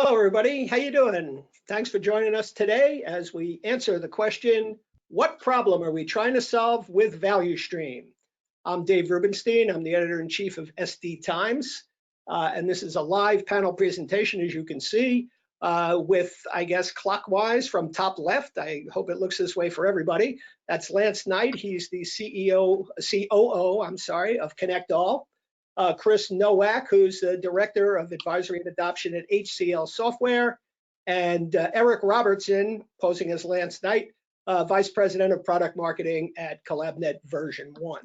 Hello, everybody. How you doing? Thanks for joining us today as we answer the question, what problem are we trying to solve with Value Stream? I'm Dave Rubenstein. I'm the editor-in-chief of SD Times. And this is a live panel presentation, as you can see, with, I guess, clockwise from top left. I hope it looks this way for everybody. That's Lance Knight. He's the COO, of ConnectALL. Chris Nowak, who's the Director of Advisory and Adoption at HCL Software, and Eric Robertson, posing as Lance Knight, Vice President of Product Marketing at CollabNet version 1.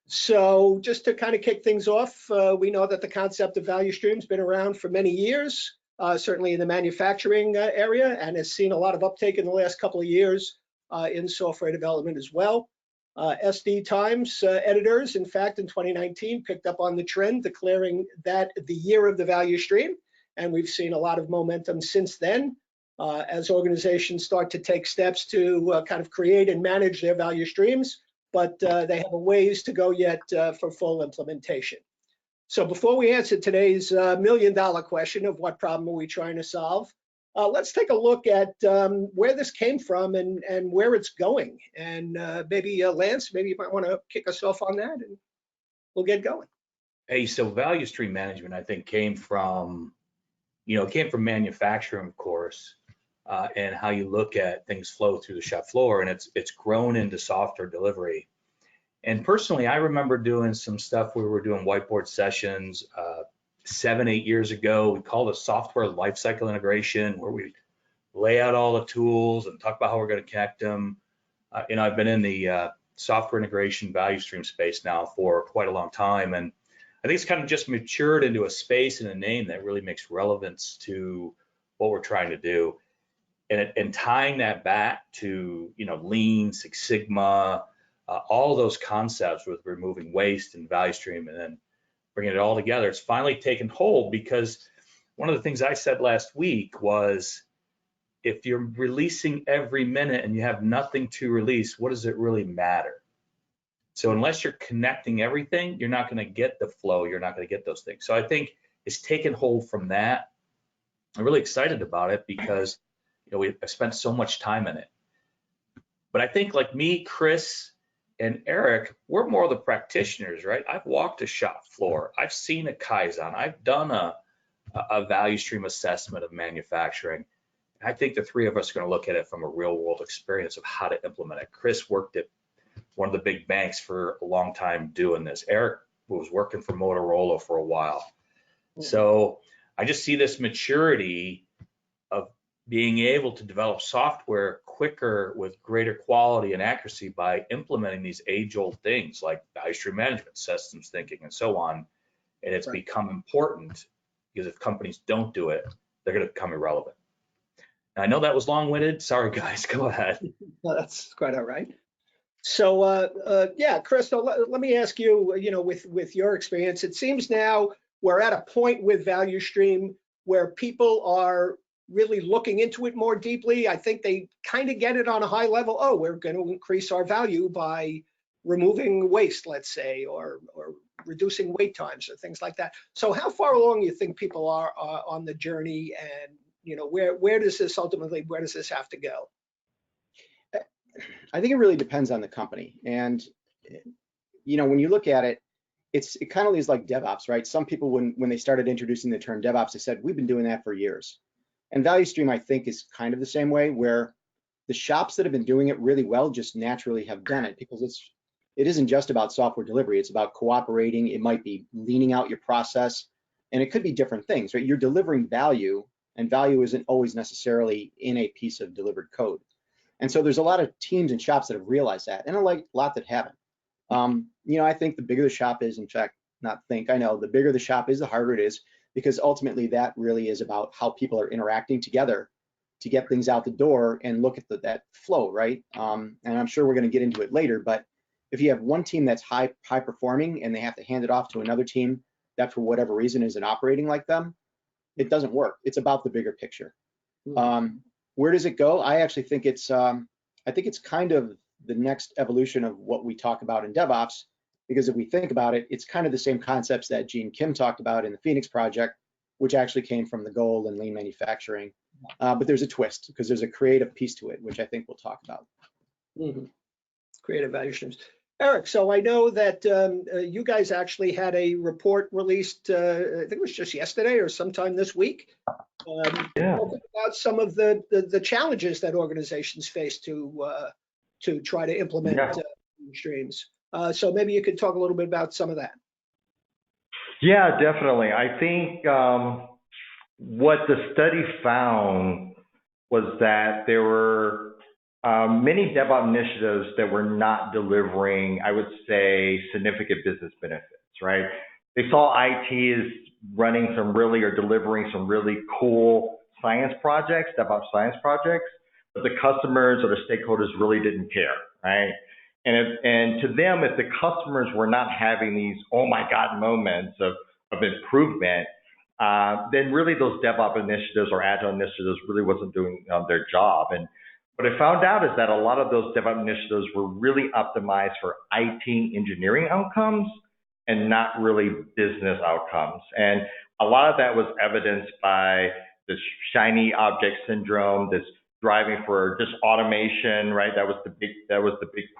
So just to kind of kick things off, we know that the concept of value streams been around for many years, certainly in the manufacturing area, and has seen a lot of uptake in the last couple of years in software development as well. SD Times editors, in fact, in 2019, picked up on the trend, declaring that the year of the value stream. And we've seen a lot of momentum since then as organizations start to take steps to kind of create and manage their value streams, but they have a ways to go yet for full implementation. So before we answer today's million-dollar question of what problem are we trying to solve, let's take a look at where this came from and where it's going. And maybe Lance, maybe you might want to kick us off on that and we'll get going. Hey, so value stream management, I think, came from manufacturing, of course, and how you look at things flow through the shop floor, and it's grown into software delivery. And personally, I remember doing some stuff where we were doing whiteboard sessions 7-8 years ago. We called it software lifecycle integration, where we lay out all the tools and talk about how we're going to connect them. I've been in the software integration value stream space now for quite a long time, and I think it's kind of just matured into a space and a name that really makes relevance to what we're trying to do, and tying that back to Lean, Six Sigma, all those concepts with removing waste and value stream, and then bringing it all together. It's finally taken hold, because one of the things I said last week was, if you're releasing every minute and you have nothing to release, what does it really matter? So unless you're connecting everything, you're not going to get the flow. You're not going to get those things. So I think it's taken hold from that. I'm really excited about it because we've spent so much time in it. But I think, like me, Chris, and Eric, we're more the practitioners, right? I've walked a shop floor. I've seen a Kaizen. I've done a value stream assessment of manufacturing. I think the three of us are going to look at it from a real world experience of how to implement it. Chris worked at one of the big banks for a long time doing this. Eric was working for Motorola for a while. So I just see this maturity of being able to develop software quicker with greater quality and accuracy by implementing these age-old things like value stream management, systems thinking, and so on. And it's become important, because if companies don't do it, they're going to become irrelevant. And I know that was long-winded. Sorry, guys. Go ahead. No, that's quite all right. So, yeah, Chris, so let me ask you, with your experience, it seems now we're at a point with value stream where people are really looking into it more deeply. I think they kind of get it on a high level. Oh, we're going to increase our value by removing waste, let's say, or reducing wait times or things like that. So how far along do you think people are on the journey, and where does this have to go? I think it really depends on the company. And when you look at it, it kind of is like DevOps, right? Some people, when they started introducing the term DevOps, they said, we've been doing that for years. And value stream, I think, is kind of the same way, where the shops that have been doing it really well just naturally have done it, because it isn't just about software delivery. It's about cooperating. It might be leaning out your process, and it could be different things, right? You're delivering value, and value isn't always necessarily in a piece of delivered code. And so there's a lot of teams and shops that have realized that, and a lot that haven't. I think the bigger the shop is, in fact, I know the bigger the shop is, the harder it is, because ultimately that really is about how people are interacting together to get things out the door and look at that flow, right? And I'm sure we're going to get into it later, but if you have one team that's high performing and they have to hand it off to another team that for whatever reason isn't operating like them, it doesn't work. It's about the bigger picture. Where does it go? I actually think it's kind of the next evolution of what we talk about in DevOps, because if we think about it, it's kind of the same concepts that Gene Kim talked about in the Phoenix Project, which actually came from the goal and lean manufacturing. But there's a twist because there's a creative piece to it, which I think we'll talk about. Mhm. Creative value streams. Eric, so I know that you guys actually had a report released, I think it was just yesterday or sometime this week, Yeah. talking about some of the challenges that organizations face to try to implement streams. So maybe you could talk a little bit about some of that. Yeah, definitely. I think what the study found was that there were many DevOps initiatives that were not delivering, I would say, significant business benefits, right? They saw IT as running some really or delivering some really cool science projects, DevOps science projects, but the customers or the stakeholders really didn't care, right? And to them, if the customers were not having these oh my God moments of improvement, then really those DevOps initiatives or agile initiatives really wasn't doing their job. And what I found out is that a lot of those DevOps initiatives were really optimized for IT engineering outcomes and not really business outcomes. And a lot of that was evidenced by this shiny object syndrome, this driving for just automation, right? That was the big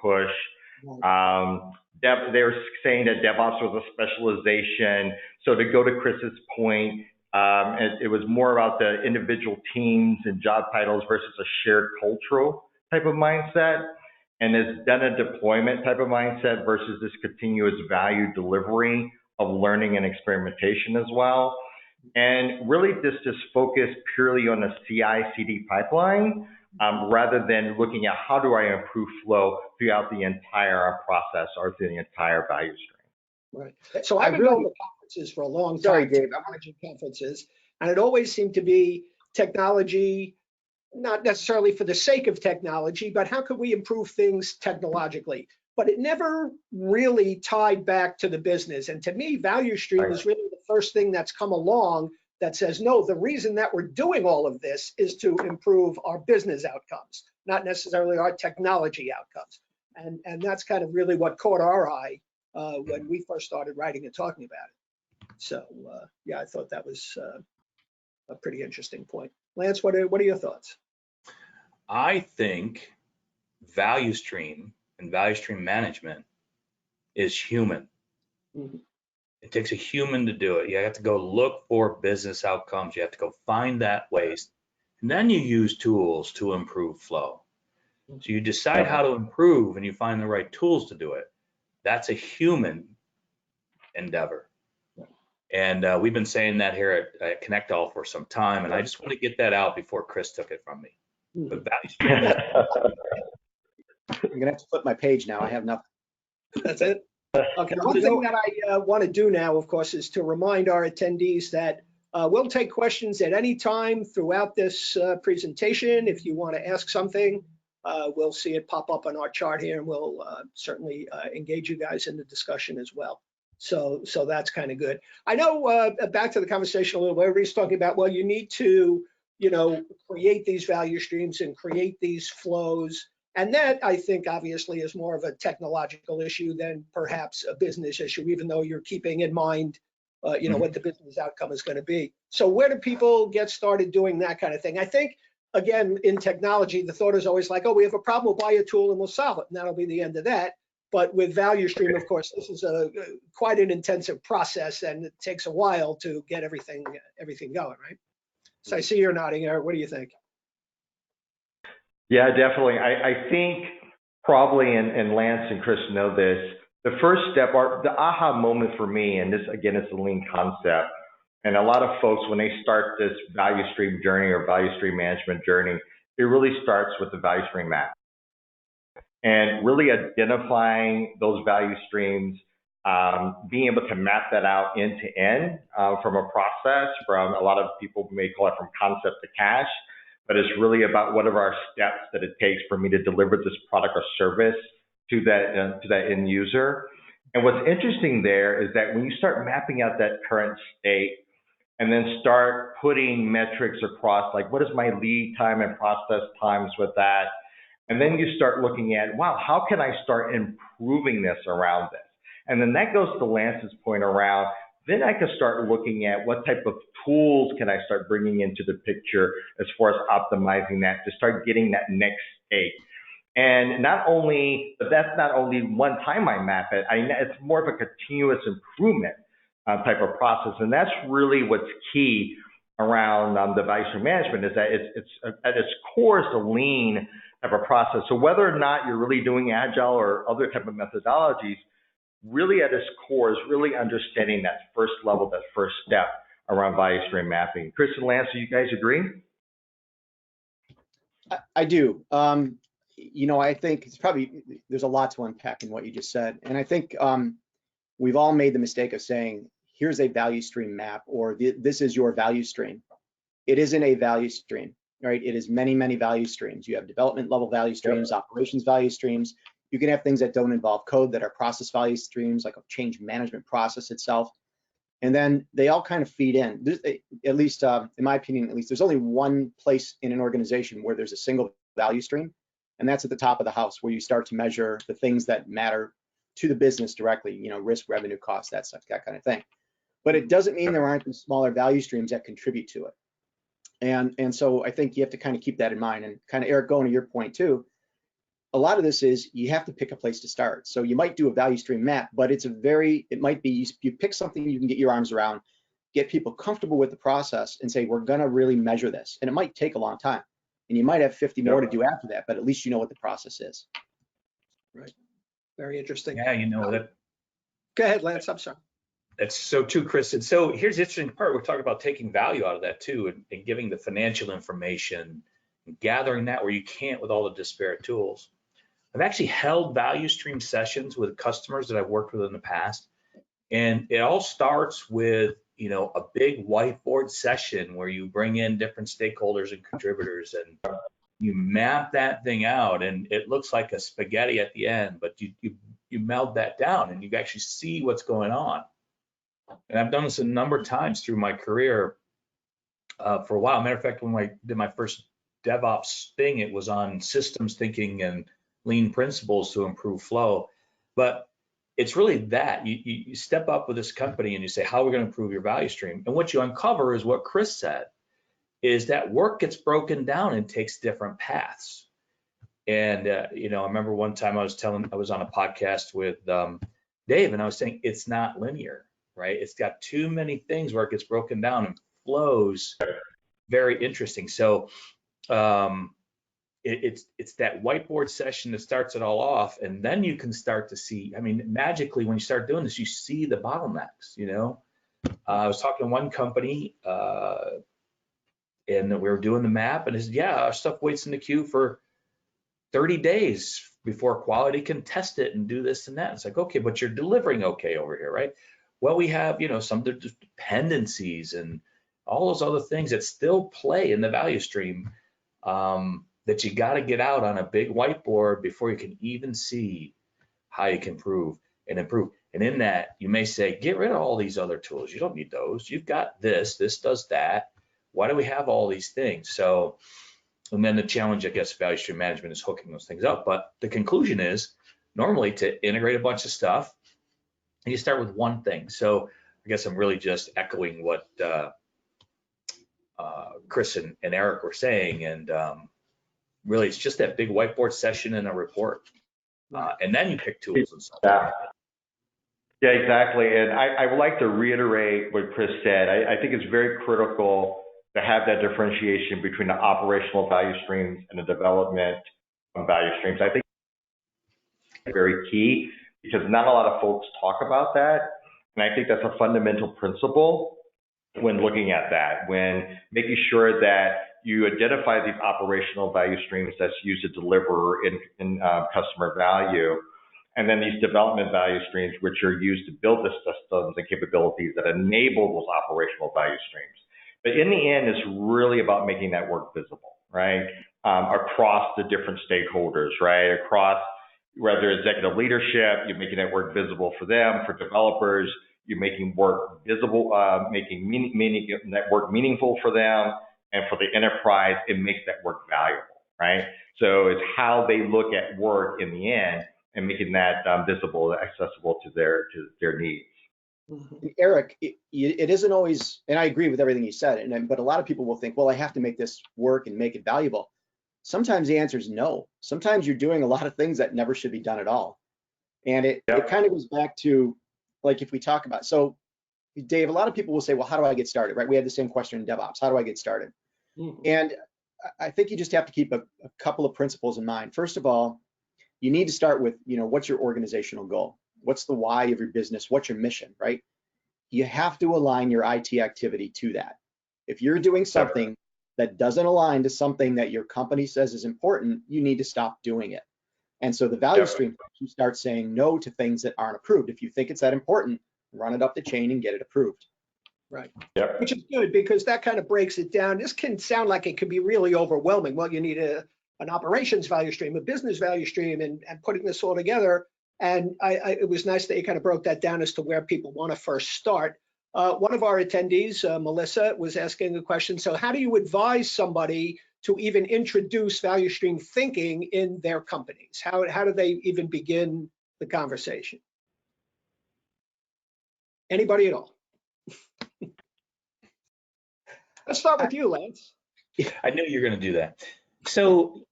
push. They were saying that DevOps was a specialization. So to go to Chris's point, it was more about the individual teams and job titles versus a shared cultural type of mindset, and this done a deployment type of mindset versus this continuous value delivery of learning and experimentation as well. And really this just focused purely on the CI/CD pipeline rather than looking at how do I improve flow throughout the entire process or through the entire value stream. Right. So I've been going to conferences for a long time. Sorry, Dave. Technology conferences, and it always seemed to be technology, not necessarily for the sake of technology, but how could we improve things technologically? But it never really tied back to the business. And to me, value stream is really the first thing that's come along that says, no, the reason that we're doing all of this is to improve our business outcomes, not necessarily our technology outcomes. And that's kind of really what caught our eye when we first started writing and talking about it. So yeah, I thought that was a pretty interesting point. Lance, what are your thoughts? I think value stream and value stream management is human. Mm-hmm. It takes a human to do it. You have to go look for business outcomes. You have to go find that waste. And then you use tools to improve flow. So you decide how to improve and you find the right tools to do it. That's a human endeavor. And we've been saying that here at ConnectALL for some time. And I just want to get that out before Chris took it from me. But value stream. I'm going to have to flip my page now. I have nothing. That's it. Okay. One thing that I want to do now, of course, is to remind our attendees that we'll take questions at any time throughout this presentation. If you want to ask something, we'll see it pop up on our chart here, and we'll certainly engage you guys in the discussion as well. So that's kind of good. I know back to the conversation a little bit, everybody's talking about, well, you need to, create these value streams and create these flows. And that, I think, obviously is more of a technological issue than perhaps a business issue, even though you're keeping in mind, what the business outcome is going to be. So where do people get started doing that kind of thing? I think, again, in technology, the thought is always like, oh, we have a problem, we'll buy a tool and we'll solve it. And that'll be the end of that. But with value stream, of course, this is quite an intensive process, and it takes a while to get everything going, right? So I see you're nodding, Eric. What do you think? Yeah, definitely. I think probably, and Lance and Chris know this, the first step, or the aha moment for me, and this again is the lean concept, and a lot of folks when they start this value stream journey or value stream management journey, it really starts with the value stream map. And really identifying those value streams, being able to map that out end to end from a process, from a lot of people may call it from concept to cash, but it's really about what are our steps that it takes for me to deliver this product or service to that end user. And what's interesting there is that when you start mapping out that current state and then start putting metrics across, like what is my lead time and process times with that, and then you start looking at, wow, how can I start improving this around this? And then that goes to Lance's point around then I can start looking at what type of tools can I start bringing into the picture as far as optimizing that to start getting that next state. And but that's not only one time I map it, it's more of a continuous improvement type of process. And that's really what's key around the value stream management, is that it's at its core is the lean type of process. So whether or not you're really doing agile or other type of methodologies, really at its core is really understanding that first level, that first step around value stream mapping. Chris and Lance, do you guys agree? I do. I think there's a lot to unpack in what you just said. And I think we've all made the mistake of saying, here's a value stream map, or this is your value stream. It isn't a value stream, right? It is many, many value streams. You have development level value streams, operations value streams. You can have things that don't involve code that are process value streams, like a change management process itself. And then they all kind of feed in. At least, in my opinion, there's only one place in an organization where there's a single value stream, and that's at the top of the house, where you start to measure the things that matter to the business directly, risk, revenue, cost, that kind of thing. But it doesn't mean there aren't smaller value streams that contribute to it. And so I think you have to kind of keep that in mind. And kind of, Eric, going to your point too, a lot of this is you have to pick a place to start. So you might do a value stream map, but it might be you pick something you can get your arms around, get people comfortable with the process, and say, we're going to really measure this. And it might take a long time, and you might have 50 more to do after that, but at least you know what the process is. Right. Very interesting. Yeah, that. Go ahead, Lance. I'm sorry. That's so true, Chris. And so here's the interesting part. We're talking about taking value out of that too, and giving the financial information, and gathering that where you can't with all the disparate tools. I've actually held value stream sessions with customers that I've worked with in the past. And it all starts with, a big whiteboard session where you bring in different stakeholders and contributors, and you map that thing out, and it looks like a spaghetti at the end, but you meld that down and you actually see what's going on. And I've done this a number of times through my career for a while. Matter of fact, when I did my first DevOps thing, it was on systems thinking and lean principles to improve flow. But it's really that you step up with this company and you say, how are we going to improve your value stream? And what you uncover is what Chris said, is that work gets broken down and takes different paths. And I remember one time I was on a podcast with Dave, and I was saying it's not linear, right? It's got too many things where it gets broken down and flows. Very interesting. So it's that whiteboard session that starts it all off, and then you can start to see, magically when you start doing this, you see the bottlenecks. I was talking to one company and we were doing the map, and our stuff waits in the queue for 30 days before quality can test it and do this and that. It's like, okay, but you're delivering okay over here, right? Well, we have, some of the dependencies and all those other things that still play in the value stream that you got to get out on a big whiteboard before you can even see how you can improve. And in that, you may say, get rid of all these other tools. You don't need those. You've got this does that. Why do we have all these things? So, and then the challenge, I guess, value stream management is hooking those things up. But the conclusion is normally to integrate a bunch of stuff, and you start with one thing. So I guess I'm really just echoing what Chris and Eric were saying. And really, it's just that big whiteboard session and a report. And then you pick tools and stuff. Yeah, exactly. And I would like to reiterate what Chris said. I think it's very critical to have that differentiation between the operational value streams and the development value streams. I think it's very key because not a lot of folks talk about that. And I think that's a fundamental principle when looking at that, when making sure that you identify these operational value streams that's used to deliver in customer value, and then these development value streams, which are used to build the systems and capabilities that enable those operational value streams. But in the end, it's really about making that work visible, right? Across the different stakeholders, right? Across whether executive leadership, you're making that work visible for them, for developers, you're making work visible, making that work meaningful for them, and for the enterprise, it makes that work valuable, right? So it's how they look at work in the end and making that visible, accessible to their needs. Eric, it isn't always, and I agree with everything you said, but a lot of people will think, well, I have to make this work and make it valuable. Sometimes the answer is no. Sometimes you're doing a lot of things that never should be done at all. And it kind of goes back to, like, if we talk about, so Dave, a lot of people will say, well, how do I get started, right? We had the same question in DevOps. How do I get started? And I think you just have to keep a couple of principles in mind. First of all, you need to start with, what's your organizational goal? What's the why of your business? What's your mission, right? You have to align your IT activity to that. If you're doing something that doesn't align to something that your company says is important, you need to stop doing it. And so the value stream, you start saying no to things that aren't approved. If you think it's that important, run it up the chain and get it approved. Right. Yep. Which is good, because that kind of breaks it down. This can sound like it could be really overwhelming. Well, you need an operations value stream, a business value stream, and putting this all together. And it was nice that you kind of broke that down as to where people want to first start. One of our attendees, Melissa, was asking a question. So how do you advise somebody to even introduce value stream thinking in their companies? How do they even begin the conversation? Anybody at all? Let's start with you, Lance. I knew you were going to do that. So,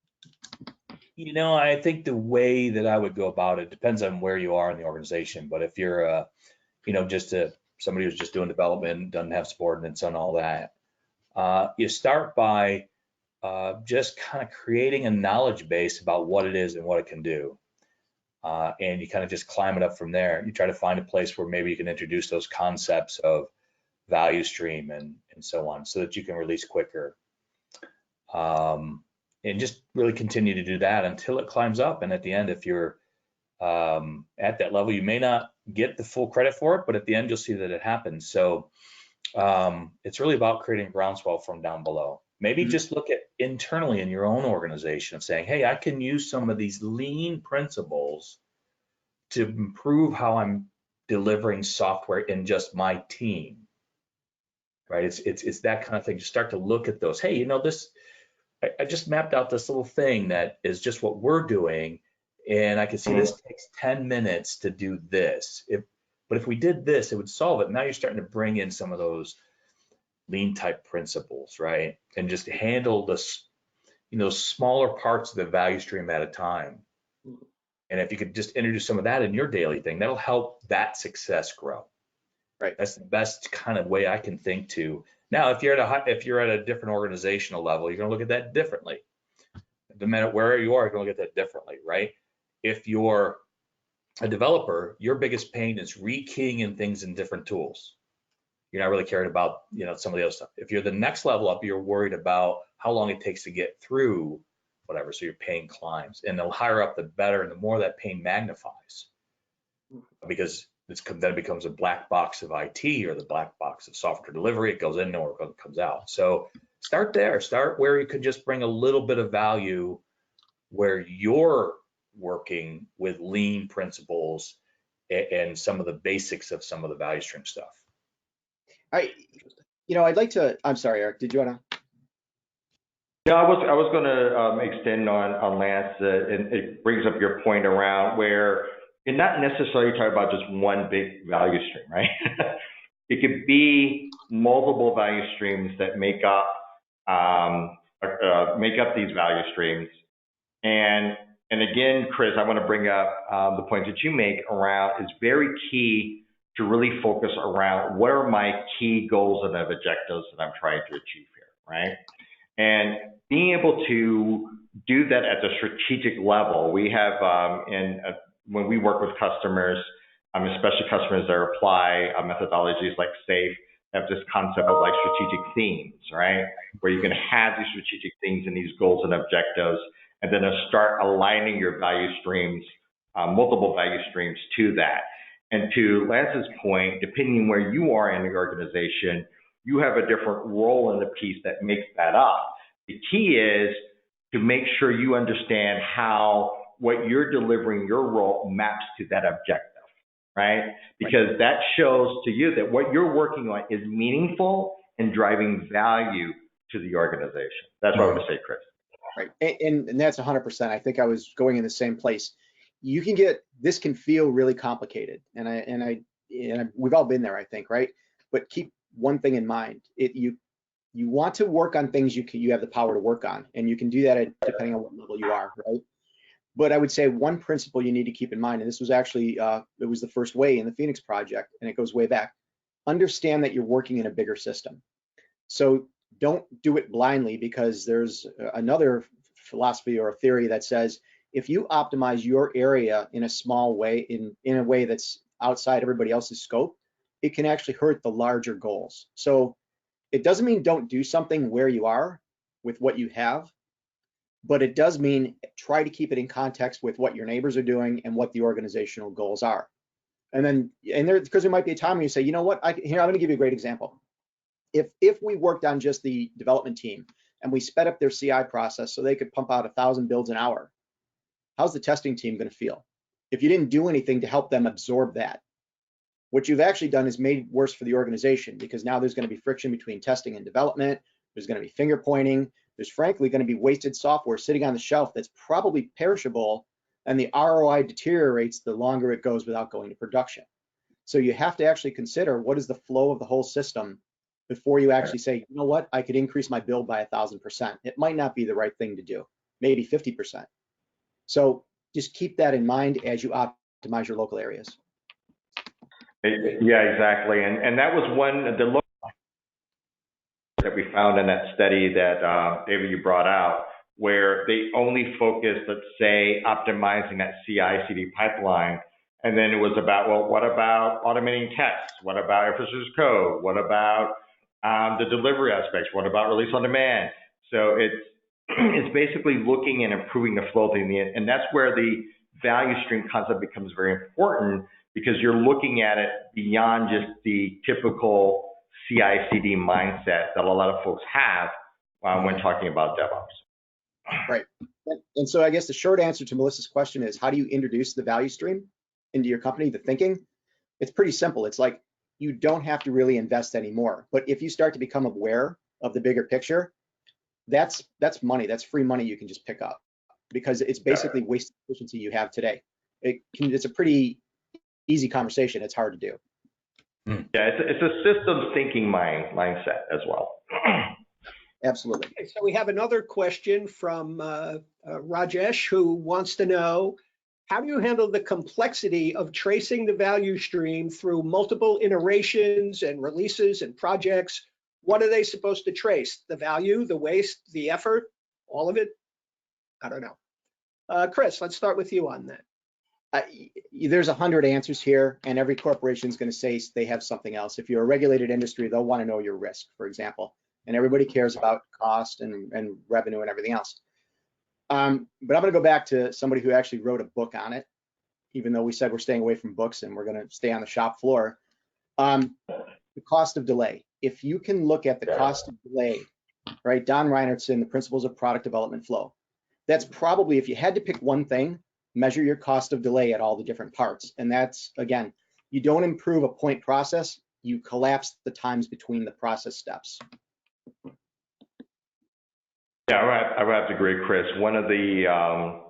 I think the way that I would go about it depends on where you are in the organization. But if you're, somebody who's just doing development, doesn't have subordinates and all that, you start by just kind of creating a knowledge base about what it is and what it can do. And you kind of just climb it up from there. You try to find a place where maybe you can introduce those concepts of value stream and so on, so that you can release quicker. And just really continue to do that until it climbs up. And at the end, if you're at that level, you may not get the full credit for it, but at the end, you'll see that it happens. So it's really about creating a groundswell from down below. Maybe just look at internally in your own organization of saying, hey, I can use some of these lean principles to improve how I'm delivering software in just my team, right? It's that kind of thing. You start to look at those. Hey, I just mapped out this little thing that is just what we're doing, and I can see this takes 10 minutes to do this. But if we did this, it would solve it. Now you're starting to bring in some of those lean type principles, right? And just handle this, smaller parts of the value stream at a time. And if you could just introduce some of that in your daily thing, that'll help that success grow. Right. That's the best kind of way I can think to. Now, if you're at a different organizational level, you're going to look at that differently. No matter where you are, you're going to look at that differently, right? If you're a developer, your biggest pain is rekeying in things in different tools. You're not really caring about, some of the other stuff. If you're the next level up, you're worried about how long it takes to get through whatever. So your pain climbs, and the higher up, the better, and the more that pain magnifies, because then it becomes a black box of IT or the black box of software delivery. It goes in or it comes out. So start there. Start where you could just bring a little bit of value, where you're working with lean principles and some of the basics of some of the value stream stuff. I'd like to, I'm sorry, Eric, did you want to? Yeah, I was going to extend on Lance, and it brings up your point around where you're not necessarily talking about just one big value stream, right? It could be multiple value streams that make up these value streams. And again, Chris, I want to bring up the point that you make around, it's very key to really focus around what are my key goals and objectives that I'm trying to achieve here, right? And being able to do that at the strategic level, we have, when we work with customers, especially customers that apply methodologies like SAFe, have this concept of like strategic themes, right? Where you can have these strategic themes and these goals and objectives, and then start aligning your value streams, multiple value streams to that. And to Lance's point, depending on where you are in the organization, you have a different role in the piece that makes that up. The key is to make sure you understand how what you're delivering, your role maps to that objective, right? Because that shows to you that what you're working on is meaningful and driving value to the organization. That's what I want to say, Chris. Right, and that's 100%. I think I was going in the same place. You can this can feel really complicated, and and we've all been there, I think, right? But keep one thing in mind. You want to work on things you have the power to work on, and you can do that depending on what level you are, right? But I would say one principle you need to keep in mind, and this was actually, it was the first way in the Phoenix Project, and it goes way back. Understand that you're working in a bigger system. So don't do it blindly, because there's another philosophy or a theory that says if you optimize your area in a small way, in a way that's outside everybody else's scope, it can actually hurt the larger goals. So it doesn't mean don't do something where you are with what you have, but it does mean try to keep it in context with what your neighbors are doing and what the organizational goals are. And because there might be a time when you say, you know what, I'm going to give you a great example. If we worked on just the development team and we sped up their CI process so they could pump out 1,000 builds an hour, how's the testing team going to feel if you didn't do anything to help them absorb that? What you've actually done is made worse for the organization, because now there's going to be friction between testing and development. There's going to be finger pointing. There's frankly going to be wasted software sitting on the shelf that's probably perishable, and the ROI deteriorates the longer it goes without going to production. So you have to actually consider what is the flow of the whole system before you actually say, you know what, I could increase my build by 1,000%. It might not be the right thing to do, maybe 50%. So just keep that in mind as you optimize your local areas. Yeah, exactly. And that was one of the that we found in that study that David, you brought out, where they only focused, let's say, optimizing that CI/CD pipeline. And then it was about, well, what about automating tests? What about infrastructure code? What about the delivery aspects? What about release on demand? So it's basically looking and improving the flow thing. And that's where the value stream concept becomes very important, because you're looking at it beyond just the typical CI/CD mindset that a lot of folks have when talking about DevOps. Right. And so I guess the short answer to Melissa's question is, how do you introduce the value stream into your company, the thinking? It's pretty simple. It's like, you don't have to really invest anymore. But if you start to become aware of the bigger picture, that's money. That's free money you can just pick up, because it's basically wasted efficiency you have today. It's a pretty easy conversation. It's hard to do. Yeah, it's a systems thinking mindset as well. Absolutely. Okay, so we have another question from Rajesh, who wants to know, how do you handle the complexity of tracing the value stream through multiple iterations and releases and projects? What are they supposed to trace? The value, the waste, the effort, all of it? I don't know. Chris, let's start with you on that. There's 100 answers here, and every corporation is going to say they have something else. If you're a regulated industry, they'll want to know your risk, for example, and everybody cares about cost and revenue and everything else. But I'm going to go back to somebody who actually wrote a book on it, even though we said we're staying away from books and we're going to stay on the shop floor. The cost of delay. If you can look at the cost of delay, right? Don Reinertson, the principles of product development flow. That's probably, if you had to pick one thing, measure your cost of delay at all the different parts. And that's, again, you don't improve a point process, you collapse the times between the process steps. Yeah, I would have to agree, Chris. One of the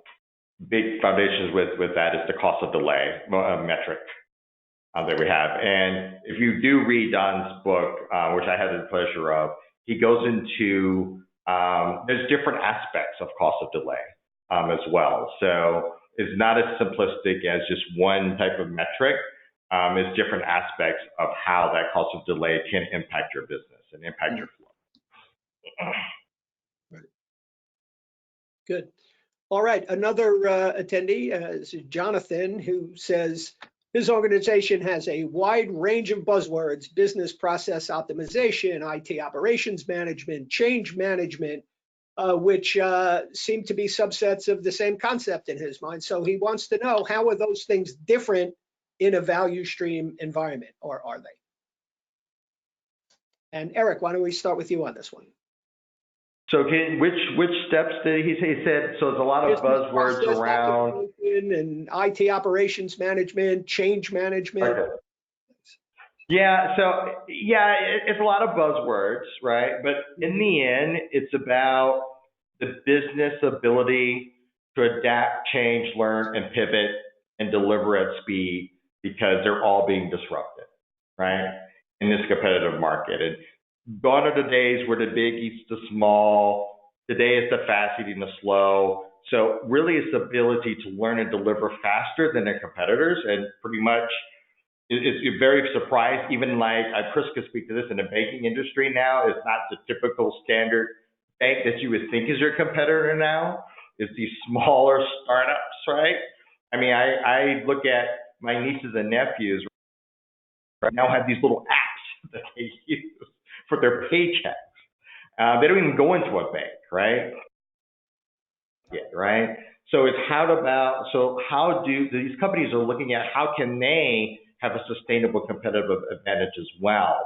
big foundations with that is the cost of delay metric that we have. And if you do read Don's book, which I had the pleasure of, he goes into, there's different aspects of cost of delay as well. So it's not as simplistic as just one type of metric. It's different aspects of how that cost of delay can impact your business and impact your flow. Right. Good. All right, another attendee is Jonathan, who says his organization has a wide range of buzzwords: business process optimization, IT operations management, change management, which seem to be subsets of the same concept in his mind. So he wants to know, how are those things different in a value stream environment, or are they? And Eric, why don't we start with you on this one? So which steps did he say? He said, so there's a lot of buzzwords around. And IT operations management, change management. Okay. Yeah, so yeah, it's a lot of buzzwords, right? But in the end, it's about the business ability to adapt, change, learn, and pivot and deliver at speed because they're all being disrupted, right, in this competitive market. And gone are the days where the big eats the small. Today it's the fast eating the slow. So really it's the ability to learn and deliver faster than their competitors. And pretty much it's very surprised, even like Chris could speak to this, in the banking industry now, it's not the typical standard bank that you would think is your competitor now. It's these smaller startups, right? I mean, I look at my nieces and nephews right now have these little apps that they use for their paychecks. They don't even go into a bank, right? Yeah, right. So it's how do these companies are looking at how can they have a sustainable competitive advantage as well?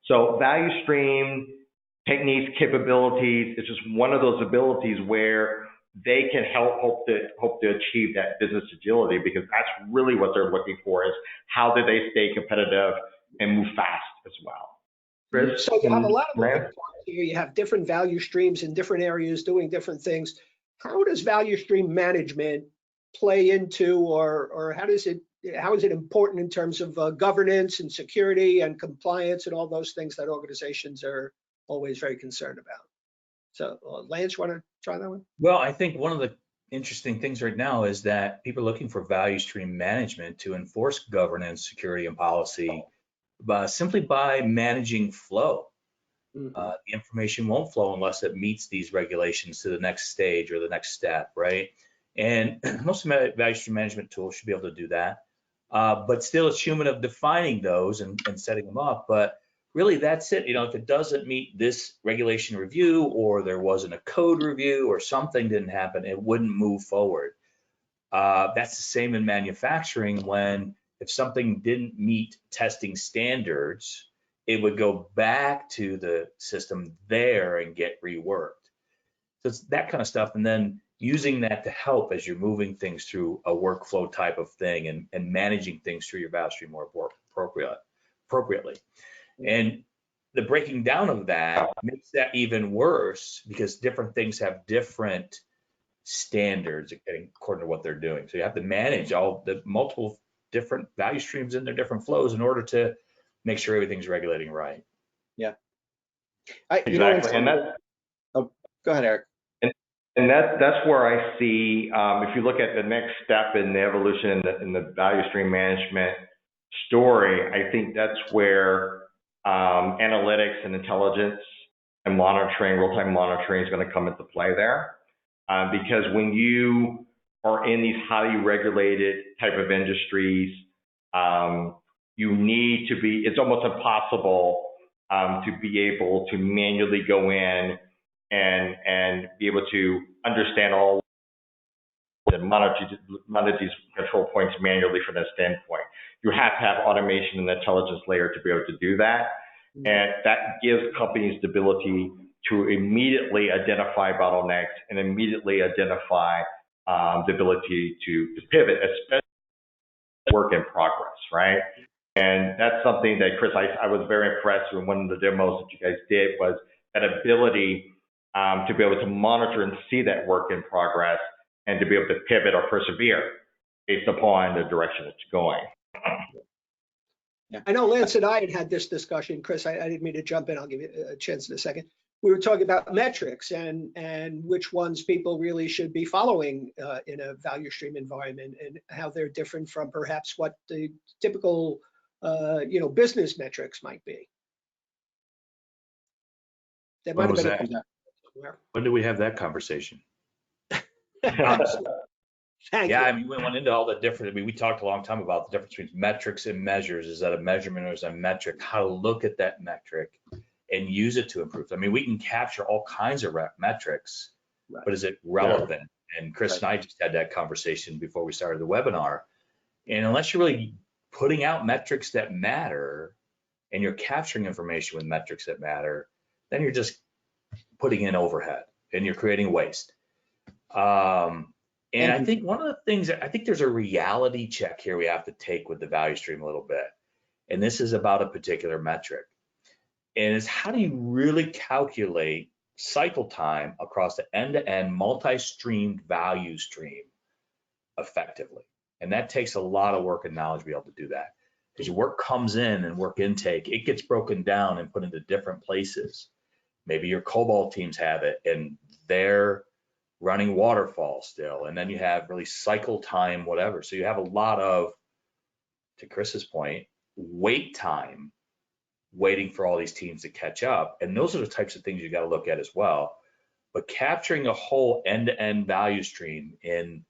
So value stream techniques, capabilities, it's just one of those abilities where they can hope to achieve that business agility, because that's really what they're looking for, is how do they stay competitive and move fast as well. Chris, So you have a lot of moving parts here. You have different value streams in different areas doing different things. How does value stream management play into, or how is it important in terms of governance and security and compliance and all those things that organizations are always very concerned about? So Lance, want to try that one? Well, I think one of the interesting things right now is that people are looking for value stream management to enforce governance, security, and policy simply by managing flow. The information won't flow unless it meets these regulations to the next stage or the next step, right? And most value stream management tools should be able to do that. But still, it's human of defining those and setting them up. But really, that's it. You know, if it doesn't meet this regulation review, or there wasn't a code review, or something didn't happen, it wouldn't move forward. That's the same in manufacturing. When if something didn't meet testing standards, it would go back to the system there and get reworked. So it's that kind of stuff. And then using that to help as you're moving things through a workflow type of thing, and managing things through your value stream more appropriately. And the breaking down of that makes that even worse, because different things have different standards according to what they're doing. So you have to manage all the multiple different value streams in their different flows in order to make sure everything's regulating right. Yeah. Exactly. And that's, oh, go ahead, Eric. And that's where I see, if you look at the next step in the evolution in the value stream management story, I think that's where analytics and intelligence and monitoring, real-time monitoring, is going to come into play there. Because when you are in these highly regulated type of industries, you need to be, it's almost impossible to be able to manually go in and be able to understand all and monitor these control points manually from that standpoint. You have to have automation and intelligence layer to be able to do that. And that gives companies the ability to immediately identify bottlenecks and immediately identify the ability to pivot, especially work in progress, right? And that's something that, Chris, I was very impressed with. One of the demos that you guys did was that ability to be able to monitor and see that work in progress, and to be able to pivot or persevere based upon the direction it's going. Yeah. I know Lance and I had this discussion, Chris. I didn't mean to jump in. I'll give you a chance in a second. We were talking about metrics and which ones people really should be following in a value stream environment, and how they're different from perhaps what the typical business metrics might be. That might have been When did we have that conversation? Thank you. I mean, we went into all the different, we talked a long time about the difference between metrics and measures. Is that a measurement or is that a metric? How to look at that metric and use it to improve. I mean, we can capture all kinds of metrics, right, but is it relevant? Yeah. And Chris and I just had that conversation before we started the webinar. And unless you're really putting out metrics that matter and you're capturing information with metrics that matter, then you're just putting in overhead and you're creating waste. And I think one of the things, I think there's a reality check here we have to take with the value stream a little bit. And this is about a particular metric. And it's how do you really calculate cycle time across the end-to-end multi-streamed value stream effectively? And that takes a lot of work and knowledge to be able to do that. As your work comes in and work intake, it gets broken down and put into different places. Maybe your COBOL teams have it and they're running waterfall still. And then you have really cycle time, whatever. So you have a lot of, to Chris's point, wait time waiting for all these teams to catch up. And those are the types of things you got to look at as well. But capturing a whole end-to-end value stream in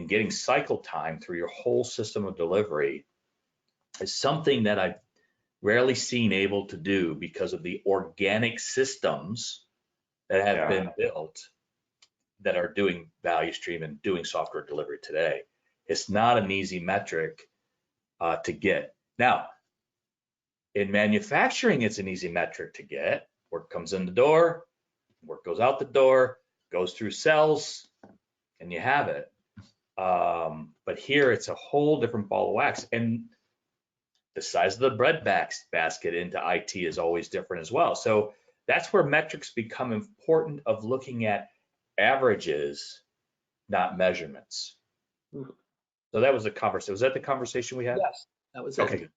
getting cycle time through your whole system of delivery is something that I've rarely seen able to do because of the organic systems that have been built that are doing value stream and doing software delivery today. It's not an easy metric to get. Now, in manufacturing, it's an easy metric to get. Work comes in the door, work goes out the door, goes through cells, and you have it. But here it's a whole different ball of wax. And the size of the bread basket into IT is always different as well. So that's where metrics become important, of looking at averages, not measurements. So that was the conversation. Was that the conversation we had? Yes, that was Okay. it.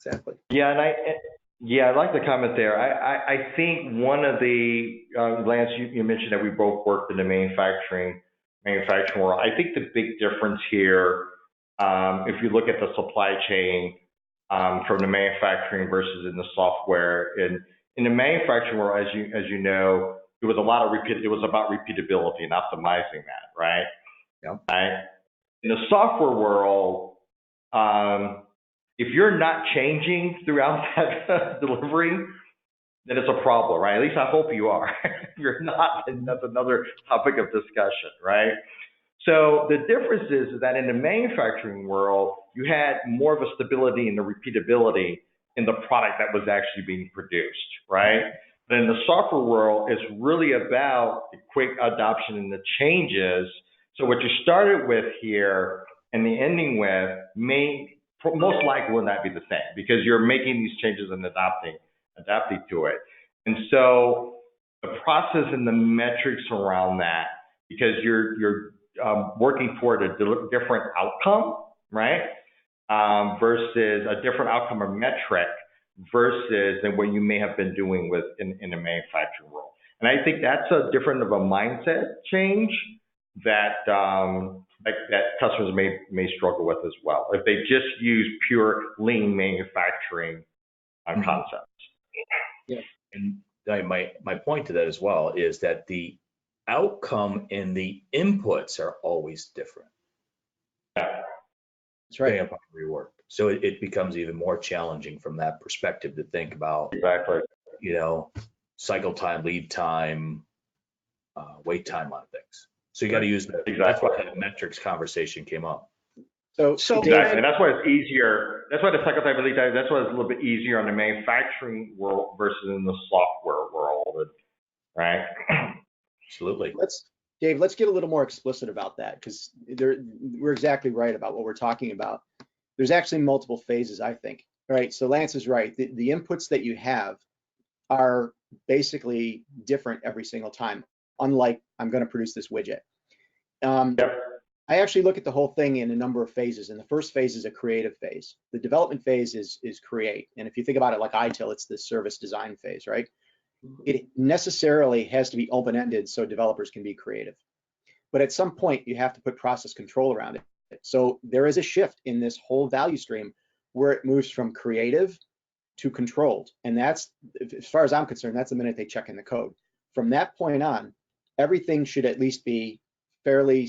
Exactly. Yeah, and I like the comment there. I think one of the Lance, you mentioned that we both worked in the manufacturing world. I think the big difference here, if you look at the supply chain from the manufacturing versus in the software, in the manufacturing world, as you know, it was a lot of it was about repeatability and optimizing that, right? Yeah. Right. In the software world, if you're not changing throughout that delivery, then it's a problem, right? At least I hope you are. If you're not, then that's another topic of discussion, right? So the difference is that in the manufacturing world, you had more of a stability and the repeatability in the product that was actually being produced, right? But in the software world, it's really about the quick adoption and the changes. So what you started with here and the ending with most likely will not be the same, because you're making these changes and adapting to it. And so the process and the metrics around that, because you're working toward a different outcome, right? Versus a different outcome or metric versus than what you may have been doing with in the manufacturing world. And I think that's a different of a mindset change that that customers may struggle with as well if they just use pure lean manufacturing concepts. Yeah. And my point to that as well is that the outcome and the inputs are always different. That's right. Depending upon rework. So it becomes even more challenging from that perspective to think about, Exactly. cycle time, lead time, wait time on things. So you got to use that. Exactly. That's why that metrics conversation came up. So Exactly. And that's why it's easier. That's why the cycle time and lead time, that's why it's a little bit easier on the manufacturing world versus in the software world, right? Absolutely. Dave, let's get a little more explicit about that, because we're exactly right about what we're talking about. There's actually multiple phases, I think. All right, so Lance is right. The inputs that you have are basically different every single time, unlike I'm going to produce this widget. I actually look at the whole thing in a number of phases, and the first phase is a creative phase. The development phase is create, and if you think about it like ITIL, it's the service design phase, right? It necessarily has to be open-ended so developers can be creative. But at some point, you have to put process control around it. So there is a shift in this whole value stream where it moves from creative to controlled. And that's, as far as I'm concerned, that's the minute they check in the code. From that point on, everything should at least be fairly,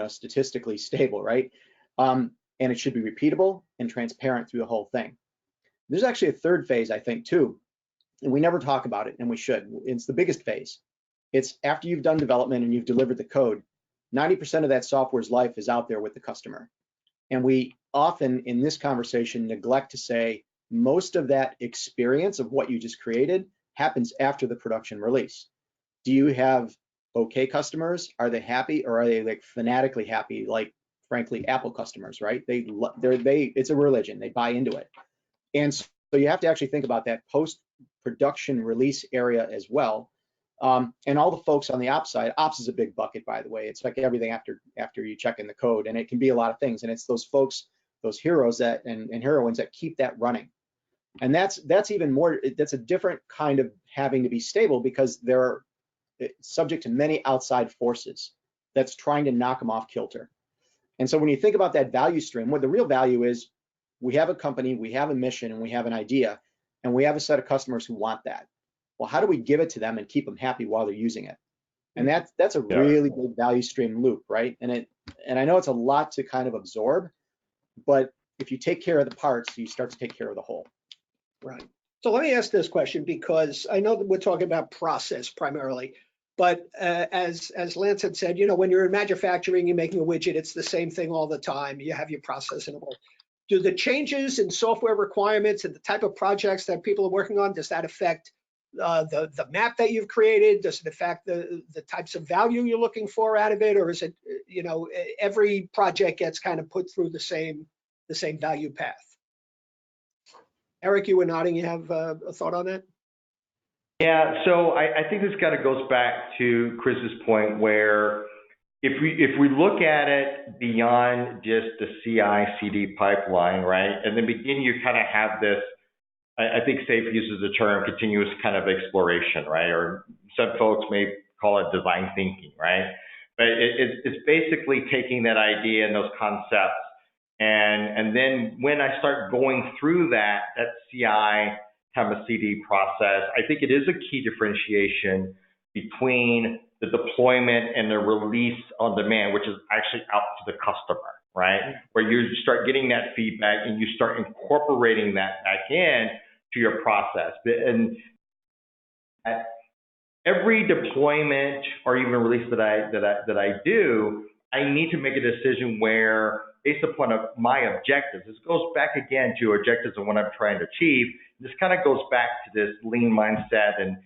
statistically stable, right? And it should be repeatable and transparent through the whole thing. There's actually a third phase, I think, too, and we never talk about it, and we should. It's the biggest phase. It's after you've done development and you've delivered the code, 90% of that software's life is out there with the customer. And we often, in this conversation, neglect to say most of that experience of what you just created happens after the production release. Do you have okay customers? Are they happy, or are they like fanatically happy, like frankly Apple customers, right? It's a religion. They buy into it. And so you have to actually think about that post-production release area as well. And all the folks on the ops side, ops is a big bucket, by the way. It's like everything after you check in the code, and it can be a lot of things. And it's those folks, those heroes that and heroines that keep that running. And that's even more, that's a different kind of having to be stable, because they're subject to many outside forces that's trying to knock them off kilter. And so when you think about that value stream, what the real value is, we have a company, we have a mission, and we have an idea, and we have a set of customers who want that. Well, how do we give it to them and keep them happy while they're using it? And that's a really big value stream loop, right? And I know it's a lot to kind of absorb, but if you take care of the parts, you start to take care of the whole. Right. So let me ask this question, because I know that we're talking about process primarily, but as Lance had said, when you're in manufacturing, you're making a widget, it's the same thing all the time. You have your process interval. Do the changes in software requirements and the type of projects that people are working on, does that affect the map that you've created? Does it affect the types of value you're looking for out of it? Or is it, every project gets kind of put through the same value path? Eric, you were nodding. You have a thought on that? Yeah, so I think this kind of goes back to Chris's point, where if we look at it beyond just the CI/CD pipeline, right? And then begin, you kind of have this, I think SAFe uses the term continuous kind of exploration, right? Or some folks may call it design thinking, right? But it's basically taking that idea and those concepts, and then when I start going through that CI kind of CD process, I think it is a key differentiation between the deployment and the release on demand, which is actually out to the customer, right? Where you start getting that feedback and you start incorporating that back in to your process. And at every deployment or even release that I do, I need to make a decision where, based upon my objectives, this goes back again to objectives and what I'm trying to achieve. This kind of goes back to this lean mindset and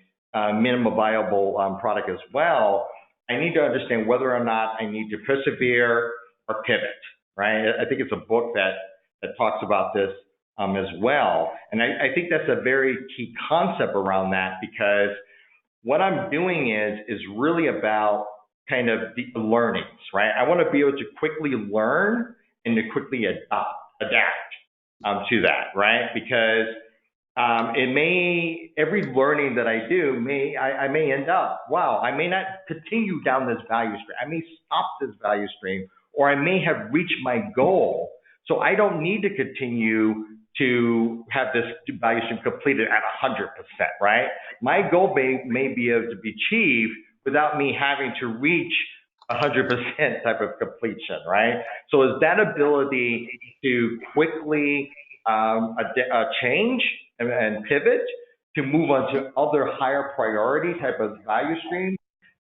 minimum viable product as well. I need to understand whether or not I need to persevere or pivot, right? I think it's a book that talks about this as well. And I think that's a very key concept around that, because what I'm doing is really about kind of the learnings, right? I want to be able to quickly learn and to quickly adapt to that, right? Because every learning that I do I may end up, wow, I may not continue down this value stream. I may stop this value stream, or I may have reached my goal. So I don't need to continue to have this value stream completed at 100%, right? My goal may be able to be achieved without me having to reach 100% type of completion, right? So is that ability to quickly change and pivot to move on to other higher priority type of value streams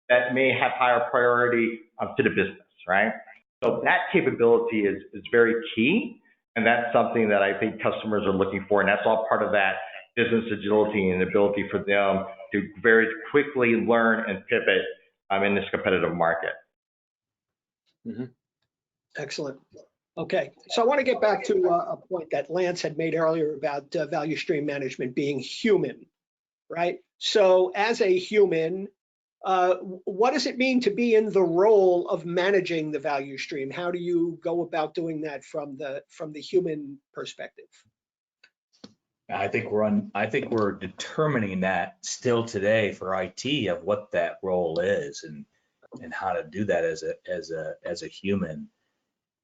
that may have higher priority to the business, right? So that capability is very key, and that's something that I think customers are looking for, and that's all part of that business agility and ability for them to very quickly learn and pivot in this competitive market. Mm-hmm. Excellent. Okay, so I want to get back to a point that Lance had made earlier about value stream management being human, right? So as a human, what does it mean to be in the role of managing the value stream? How do you go about doing that from the human perspective? I think we're determining that still today for IT, of what that role is and how to do that as a human.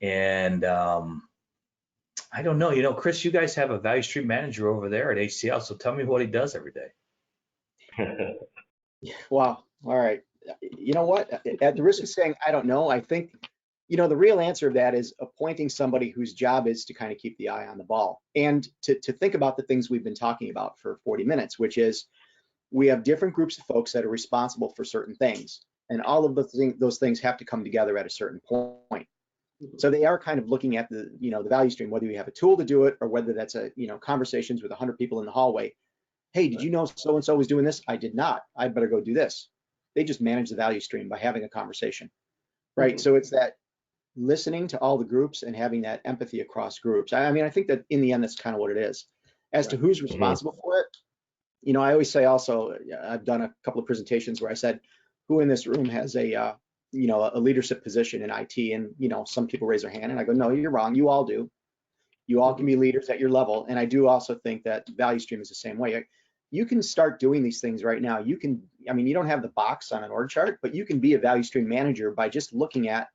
And I don't know, Chris, you guys have a value stream manager over there at HCL, so tell me what he does every day. Wow. All right. You know what? At the risk of saying I don't know, I think, the real answer of that is appointing somebody whose job is to kind of keep the eye on the ball and to think about the things we've been talking about for 40 minutes, which is we have different groups of folks that are responsible for certain things, and all of those things have to come together at a certain point. So they are kind of looking at the value stream, whether you have a tool to do it or whether that's conversations with 100 people in the hallway. Hey, did you know so-and-so was doing this? I did not. I better go do this. They just manage the value stream by having a conversation, right? Mm-hmm. So it's that listening to all the groups and having that empathy across groups. I mean, I think that in the end, that's kind of what it is. As to who's responsible for it, You know, I always say also, I've done a couple of presentations where I said, who in this room has a, you know, a leadership position in IT? And, you know, some people raise their hand and I go, no, you're wrong. You all do. You all can be leaders at your level. And I do also think that value stream is the same way. You can start doing these things right now. You can, I mean, you don't have the box on an org chart, but you can be a value stream manager by just looking at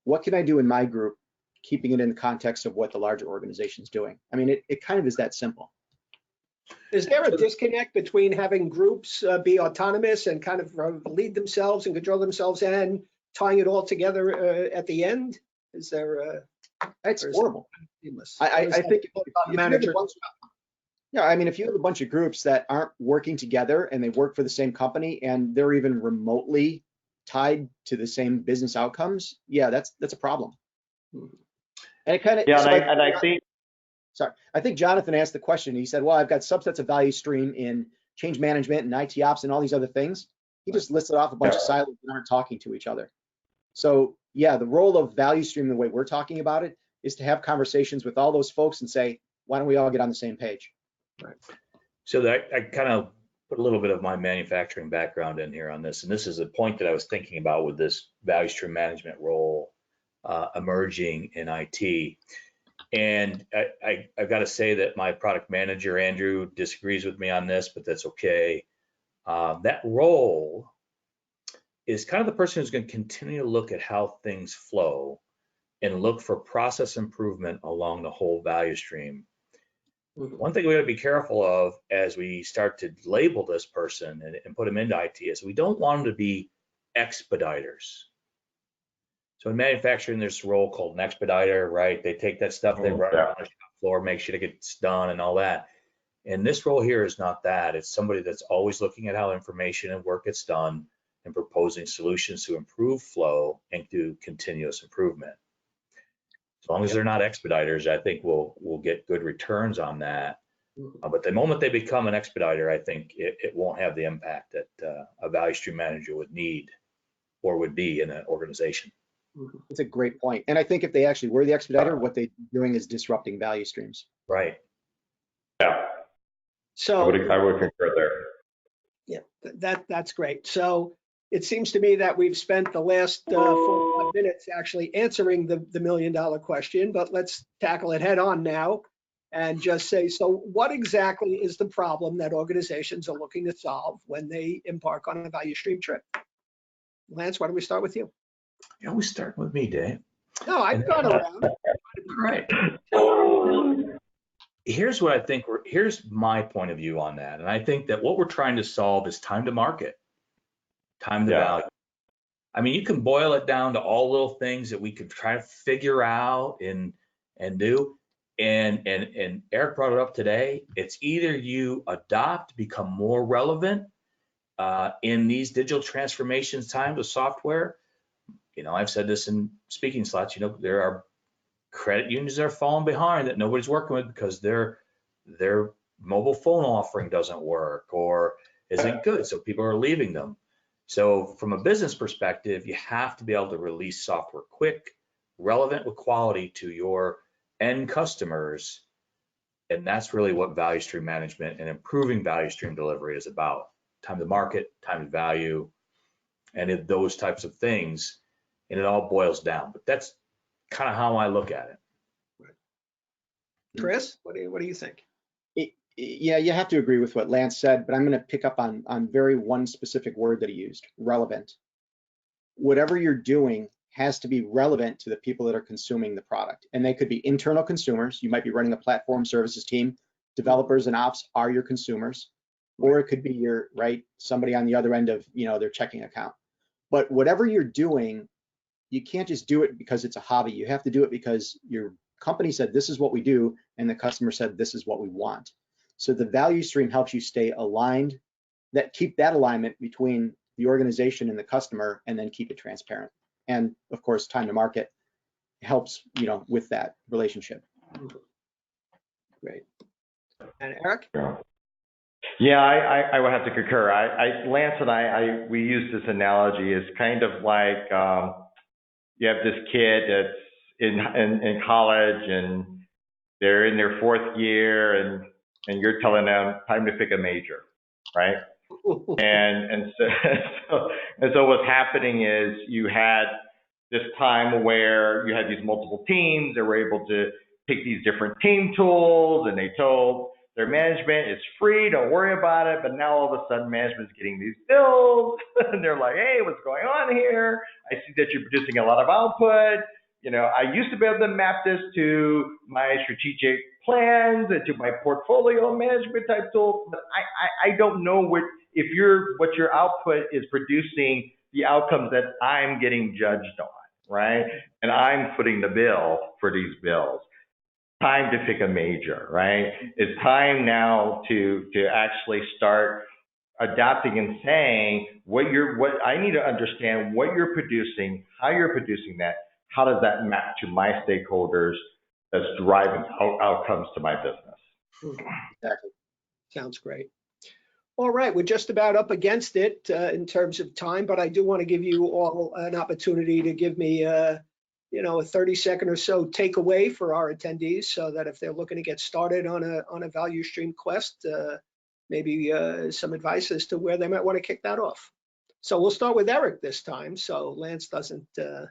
what can I do in my group, keeping it in the context of what the larger organization is doing. I mean, it kind of is that simple. Is there a disconnect between having groups be autonomous and kind of lead themselves and control themselves and tying it all together at the end? Is there? It's horrible. Seamless? I think if you have a manager. yeah, I mean, if you have a bunch of groups that aren't working together and they work for the same company and they're even remotely tied to the same business outcomes, yeah, that's a problem. And it kind of, Yeah, so and I think, sorry, I think Jonathan asked the question. He said, well, I've got subsets of value stream in change management and IT ops and all these other things. He just listed off a bunch of silos that aren't talking to each other. So yeah, the role of value stream, the way we're talking about it, is to have conversations with all those folks and say, why don't we all get on the same page? Right. So that I kind of put a little bit of my manufacturing background in here on this, and this is a point that I was thinking about with this value stream management role emerging in IT. And I've got to say that my product manager, Andrew, disagrees with me on this, but that's okay. That role is kind of the person who's going to continue to look at how things flow and look for process improvement along the whole value stream. One thing we got to be careful of as we start to label this person and put them into IT is we don't want them to be expediters. So in manufacturing, there's a role called an expediter, right? They take that stuff, they run it on the shop floor, make sure it gets done and all that. And this role here is not that. It's somebody that's always looking at how information and work gets done and proposing solutions to improve flow and do continuous improvement. As long as they're not expediters, I think we'll get good returns on that. But the moment they become an expediter, I think it won't have the impact that a value stream manager would need or would be in an organization. It's a great point. And I think if they actually were the expediter, what they're doing is disrupting value streams. Right. yeah, So I would concur there. yeah, that's great. So it seems to me that we've spent the last 4 or 5 minutes actually answering the $1 million question, but let's tackle it head on now and just say, so what exactly is the problem that organizations are looking to solve when they embark on a value stream trip? Lance, why don't we start with you? You always start with me, Dave. No, I've gone around. Right. Here's what I think, here's my point of view on that. And I think that what we're trying to solve is time to market, time to value. I mean, you can boil it down to all little things that we could try to figure out and do. And Eric brought it up today. It's either you adopt, become more relevant in these digital transformations times of software. You know, I've said this in speaking slots, you know, there are credit unions that are falling behind that nobody's working with because their mobile phone offering doesn't work or isn't good. So people are leaving them. So from a business perspective, you have to be able to release software quick, relevant with quality to your end customers. And that's really what value stream management and improving value stream delivery is about. Time to market, time to value, and those types of things. And it all boils down. But that's kind of how I look at it. Chris, what do you think? Yeah, you have to agree with what Lance said, but I'm going to pick up on very one specific word that he used, relevant. Whatever you're doing has to be relevant to the people that are consuming the product. And they could be internal consumers. You might be running a platform services team. Developers and ops are your consumers. Or it could be your, right, somebody on the other end of, you know, their checking account. But whatever you're doing, you can't just do it because it's a hobby. You have to do it because your company said this is what we do and the customer said this is what we want. So the value stream helps you stay aligned, that keep that alignment between the organization and the customer, and then keep it transparent. And of course, time to market helps, you know, with that relationship. Great. And Eric? Yeah, I would have to concur. Lance and we use this analogy as kind of like you have this kid that's in college and they're in their 4th year and you're telling them time to pick a major. right? And so what's happening is you had this time where you had these multiple teams that were able to pick these different team tools, and they told their management it's free, don't worry about it. But now all of a sudden management's getting these bills and they're like, hey, what's going on here? I see that you're producing a lot of output. You know, I used to be able to map this to my strategic plans and to my portfolio management type tools, but I don't know what your output is producing the outcomes that I'm getting judged on, right? And I'm footing the bill for these bills. Time to pick a major, right? It's time now to actually start adapting and saying what I need to understand what you're producing, how you're producing that, how does that map to my stakeholders that's driving outcomes to my business. Exactly. Sounds great. All right, we're just about up against it in terms of time, but I do want to give you all an opportunity to give me a 30-second or so takeaway for our attendees, so that if they're looking to get started on a value stream quest, maybe some advice as to where they might want to kick that off. So we'll start with Eric this time, so Lance doesn't get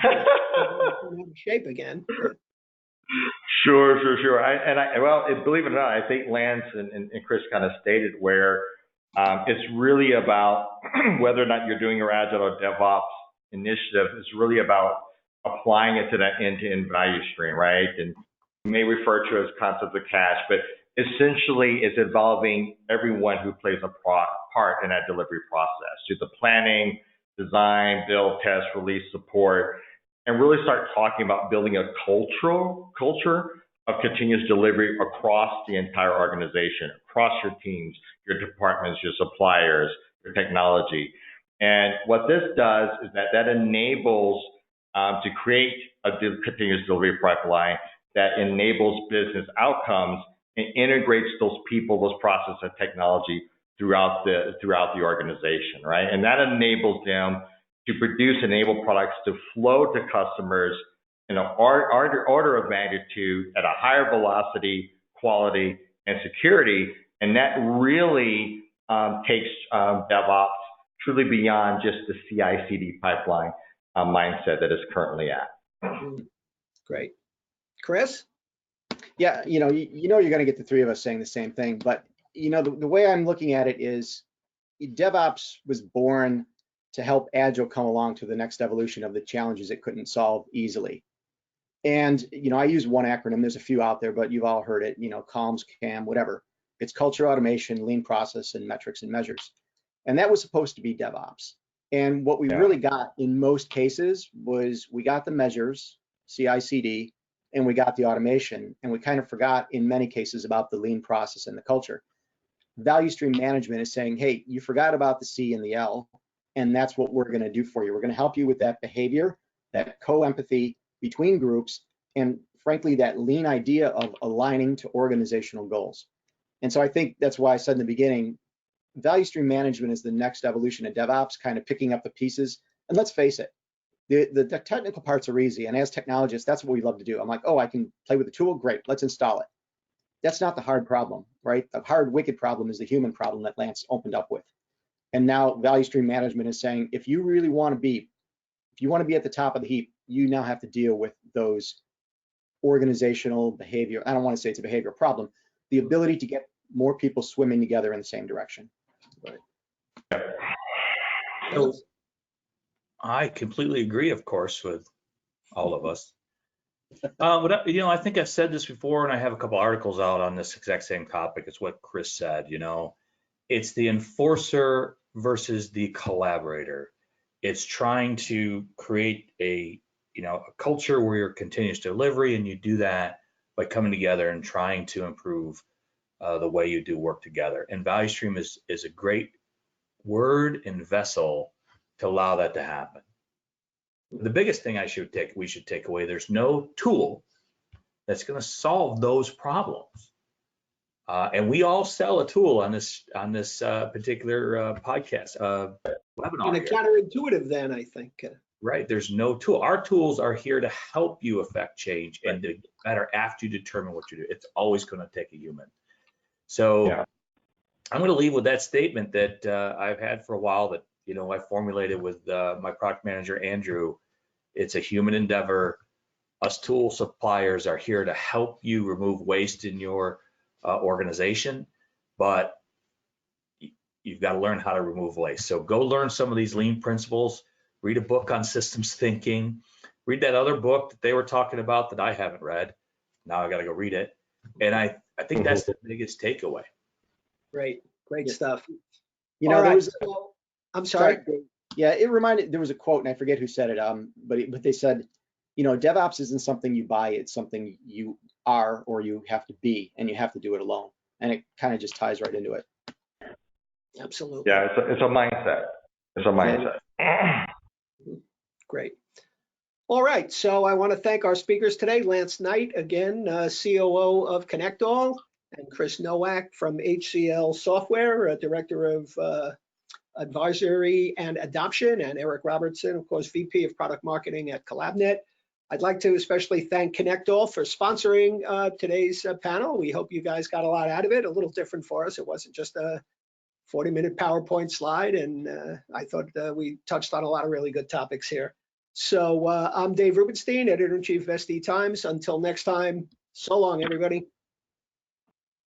out of shape again. Sure. Believe it or not, I think Lance and Chris kind of stated where it's really about whether or not you're doing your agile or DevOps initiative. It's really about applying it to that end-to-end value stream, right? And you may refer to it as concepts of cash, but essentially it's involving everyone who plays a part in that delivery process, through the planning, design, build, test, release, support, and really start talking about building a culture of continuous delivery across the entire organization, across your teams, your departments, your suppliers, your technology. And what this does is that enables to create a continuous delivery pipeline that enables business outcomes and integrates those people, those processes, and technology throughout the organization, right? And that enables them to produce and enable products to flow to customers in an order of magnitude at a higher velocity, quality, and security. And that really takes DevOps truly beyond just the CI/CD pipeline mindset that it's currently at. Great. Chris? Yeah, you're going to get the three of us saying the same thing, but the way I'm looking at it is DevOps was born to help Agile come along to the next evolution of the challenges it couldn't solve easily. And, I use one acronym, there's a few out there, but you've all heard it, CALMS, CAM, whatever. It's culture, automation, lean process, and metrics and measures. And that was supposed to be DevOps. And what we really got in most cases was we got the measures, CI/CD, and we got the automation. And we kind of forgot in many cases about the lean process and the culture. Value stream management is saying, hey, you forgot about the C and the L, and that's what we're going to do for you. We're going to help you with that behavior, that co-empathy between groups, and frankly, that lean idea of aligning to organizational goals. And so I think that's why I said in the beginning, value stream management is the next evolution of DevOps, kind of picking up the pieces. And let's face it, the technical parts are easy. And as technologists, that's what we love to do. I'm like, oh, I can play with the tool. Great, let's install it. That's not the hard problem, right? The hard, wicked problem is the human problem that Lance opened up with. And now value stream management is saying, if you really want to be, at the top of the heap, you now have to deal with those organizational behavior. I don't want to say it's a behavioral problem, the ability to get more people swimming together in the same direction. Right. So I completely agree, of course, with all of us. But I think I've said this before, and I have a couple articles out on this exact same topic. It's what Chris said. It's the enforcer versus the collaborator. It's trying to create a culture where you're continuous delivery, and you do that by coming together and trying to improve the way you do work together. And value stream is a great word and vessel to allow that to happen. The biggest thing we should take away, there's no tool that's going to solve those problems. And we all sell a tool on this particular podcast webinar. Kind of counterintuitive then, I think. Right, there's no tool. Our tools are here to help you affect change and to better after you determine what you do. It's always going to take a human. So I'm going to leave with that statement that I've had for a while that, I formulated with my product manager, Andrew. It's a human endeavor. Us tool suppliers are here to help you remove waste in your organization, but you've got to learn how to remove waste. So go learn some of these lean principles, read a book on systems thinking, read that other book that they were talking about that I haven't read. Now I got to go read it. And I think that's the biggest takeaway. Great Yeah. stuff. You know, All there right, was, so, I'm sorry. yeah, it reminded, there was a quote and I forget who said it, but they said, DevOps isn't something you buy, it's something you are or you have to be, and you have to do it alone. And it kind of just ties right into it. Absolutely. Yeah, it's a mindset. It's a mindset. Great. All right, so I want to thank our speakers today, Lance Knight, again, COO of ConnectALL, and Chris Nowak from HCL Software, Director of Advisory and Adoption, and Eric Robertson, of course, VP of Product Marketing at CollabNet. I'd like to especially thank ConnectALL for sponsoring today's panel. We hope you guys got a lot out of it, a little different for us. It wasn't just a 40-minute PowerPoint slide, and I thought we touched on a lot of really good topics here. So I'm Dave Rubenstein, Editor-in-Chief of SD Times. Until next time, so long, everybody.